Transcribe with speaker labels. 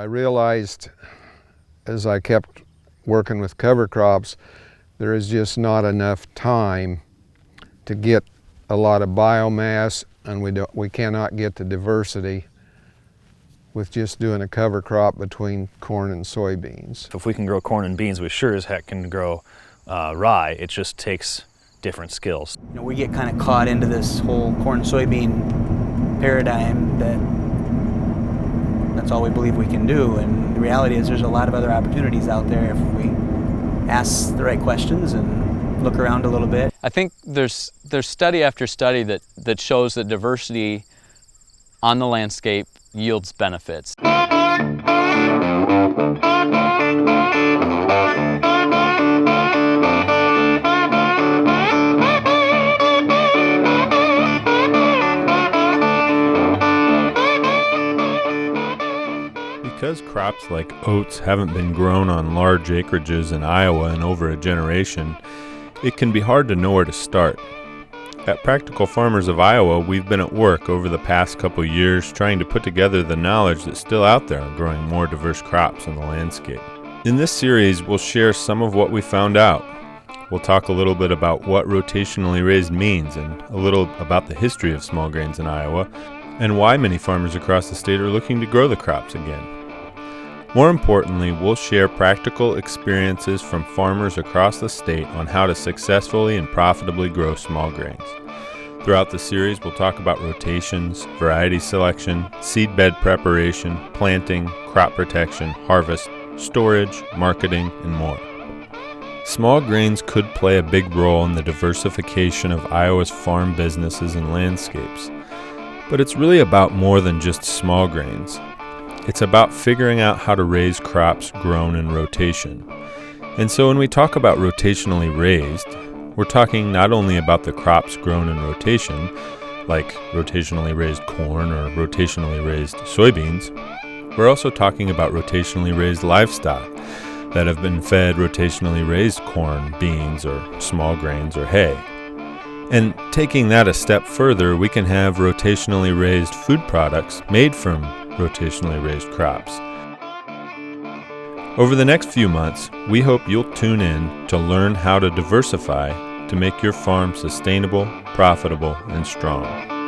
Speaker 1: I realized as I kept working with cover crops, there is just not enough time to get a lot of biomass, and we cannot get the diversity with just doing a cover crop between corn and soybeans.
Speaker 2: If we can grow corn and beans, we sure as heck can grow rye. It just takes different skills.
Speaker 3: You know, we get kind of caught into this whole corn and soybean paradigm that's all we believe we can do, and the reality is there's a lot of other opportunities out there if we ask the right questions and look around a little bit.
Speaker 4: I think there's study after study that shows that diversity on the landscape yields benefits.
Speaker 5: Because crops like oats haven't been grown on large acreages in Iowa in over a generation, it can be hard to know where to start. At Practical Farmers of Iowa, we've been at work over the past couple years trying to put together the knowledge that's still out there on growing more diverse crops in the landscape. In this series, we'll share some of what we found out. We'll talk a little bit about what rotationally raised means and a little about the history of small grains in Iowa and why many farmers across the state are looking to grow the crops again. More importantly, we'll share practical experiences from farmers across the state on how to successfully and profitably grow small grains. Throughout the series, we'll talk about rotations, variety selection, seed bed preparation, planting, crop protection, harvest, storage, marketing, and more. Small grains could play a big role in the diversification of Iowa's farm businesses and landscapes. But it's really about more than just small grains. It's about figuring out how to raise crops grown in rotation. And so when we talk about rotationally raised, we're talking not only about the crops grown in rotation, like rotationally raised corn or rotationally raised soybeans, we're also talking about rotationally raised livestock that have been fed rotationally raised corn, beans, or small grains or hay. And taking that a step further, we can have rotationally raised food products made from rotationally raised crops. Over the next few months, we hope you'll tune in to learn how to diversify to make your farm sustainable, profitable, and strong.